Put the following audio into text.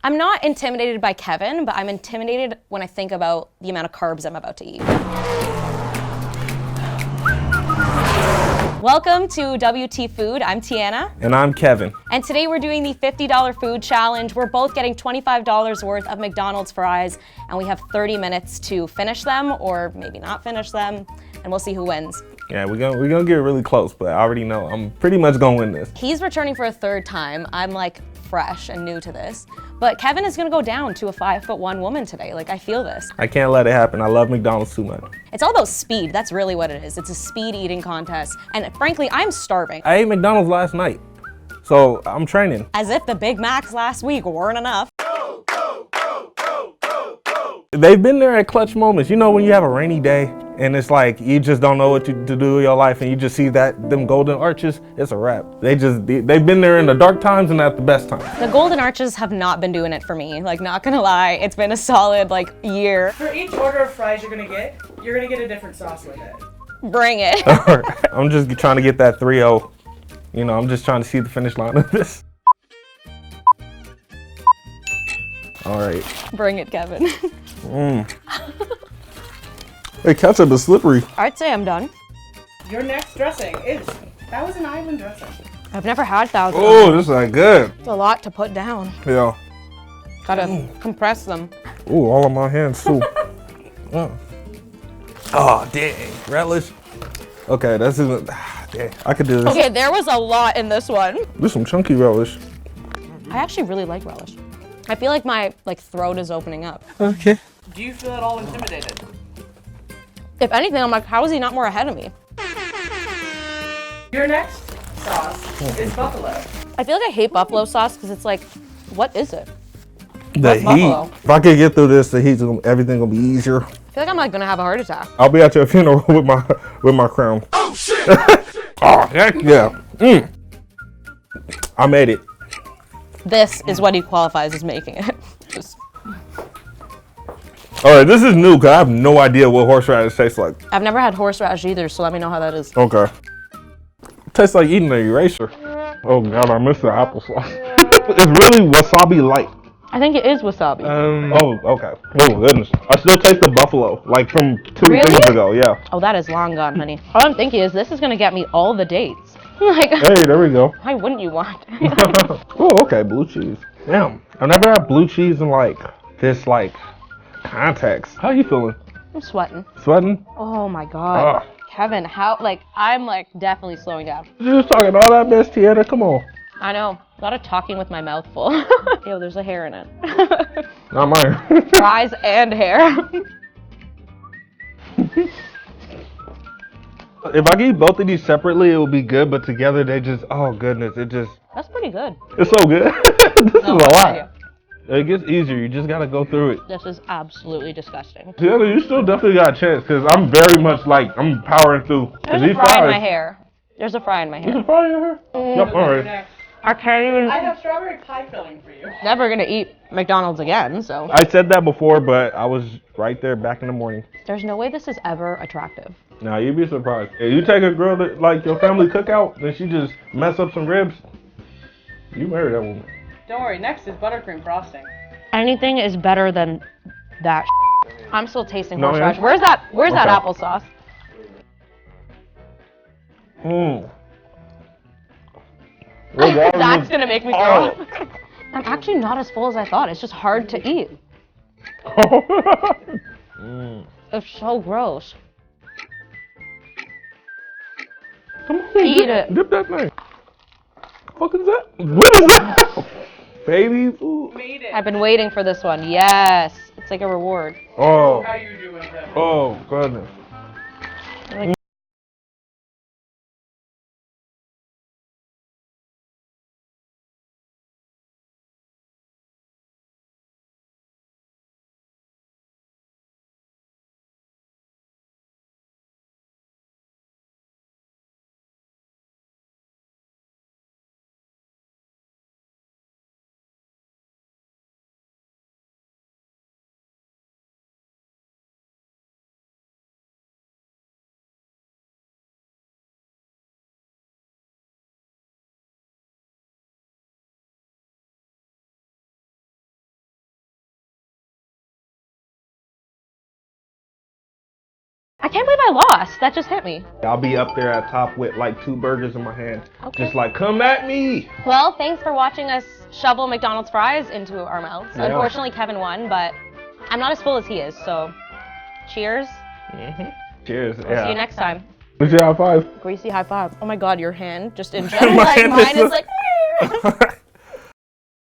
I'm not intimidated by Kevin, but I'm intimidated when I think about the amount of carbs I'm about to eat. Welcome to WT Food. I'm Tiana. And I'm Kevin. And today we're doing the $50 food challenge. We're both getting $25 worth of McDonald's fries, and we have 30 minutes to finish them, or maybe not finish them, and we'll see who wins. Yeah, we're gonna get really close, but I already know I'm pretty much gonna win this. He's returning for a third time. I'm like fresh and new to this. But Kevin is gonna go down to a 5'1" woman today. Like, I feel this. I can't let it happen. I love McDonald's too much. It's all about speed. That's really what it is. It's a speed eating contest. And frankly, I'm starving. I ate McDonald's last night, so I'm training. As if the Big Macs last week weren't enough. They've been there at clutch moments. You know when you have a rainy day and it's like you just don't know what to do with your life and you just see them golden arches, it's a wrap. They've been there in the dark times and at the best times. The golden arches have not been doing it for me. Like, not gonna lie, it's been a solid year. For each order of fries you're gonna get a different sauce with it. Bring it. I'm just trying to get that 3-0. You know, I'm just trying to see the finish line of this. All right. Bring it, Kevin. Hey, ketchup is slippery. I'd say I'm done. Your next dressing is, that was an island dressing. I've never had thousands. Oh, this is like good. It's a lot to put down. Yeah. Gotta compress them. Ooh, all on my hands too. Oh, dang. Relish. Okay, that's isn't. Dang, I could do this. Okay, there was a lot in this one. There's some chunky relish. I actually really like relish. I feel like my throat is opening up. Okay. Do you feel at all intimidated? If anything, I'm like, how is he not more ahead of me? Your next sauce is buffalo. I feel like I hate buffalo sauce because it's like, what is it? The What's heat. buffalo? If I could get through this, the heat's everything gonna be easier. I feel like I'm gonna have a heart attack. I'll be at your funeral with my crown. Oh shit! Oh heck yeah! I made it. This is what he qualifies as making it. Just, All right, this is new because I have no idea what horseradish tastes like. I've never had horseradish either, so let me know how that is. Okay. It tastes like eating an eraser. Oh god, I missed the applesauce. It's really wasabi light. I think it is wasabi. Oh, okay. Oh goodness. I still taste the buffalo, like from 2 Really? things ago, yeah. Oh, that is long gone, honey. All I'm thinking is this is gonna get me all the dates. Like, Hey, there we go. why wouldn't you want? Oh, okay, blue cheese. Damn, I've never had blue cheese in this context. How you feeling? I'm sweating. Sweating? Oh my god. Ugh. Kevin, how, I'm definitely slowing down. You just talking all that mess, Tiana, come on. I know. A lot of talking with my mouth full. Ew, there's a hair in it. Not mine. Fries and hair. If I eat both of these separately, it would be good, but together they just, oh goodness, That's pretty good. it's so good. This is a No, lot. It gets easier, you just gotta go through it. This is absolutely disgusting. Tiana, you still definitely got a chance, because I'm very much I'm powering through. 'Cause There's a these fry in my fries- hair. There's a fry in my There's hair. a fry in here? Yep, alright. Next. I can't even. I have strawberry pie filling for you. Never gonna eat McDonald's again, so. I said that before, but I was right there back in the morning. There's no way this is ever attractive. Now you'd be surprised. If you take a girl that your family cookout, then she just mess up some ribs. You marry that woman. Don't worry, next is buttercream frosting. Anything is better than that. I'm still tasting No, horseradish. yeah? Where's that Okay. applesauce? Mmm. That's gonna make me throw up. I'm actually not as full as I thought. It's just hard to eat. It's so gross. Come on, Eat it. Dip that thing. What is that? What is that? Baby food. Made it. I've been waiting for this one. Yes. It's like a reward. Oh. How you doing, Kevin? Oh goodness. I can't believe I lost. That just hit me. I'll be up there at top with like 2 burgers in my hand. Okay. Just like, come at me. Well, thanks for watching us shovel McDonald's fries into our mouths. Yeah. Unfortunately, Kevin won, but I'm not as full as he is, so cheers. Cheers. See you next time. What's your high five? Greasy high five. Oh my god, your hand just in general, My like hand mine is is like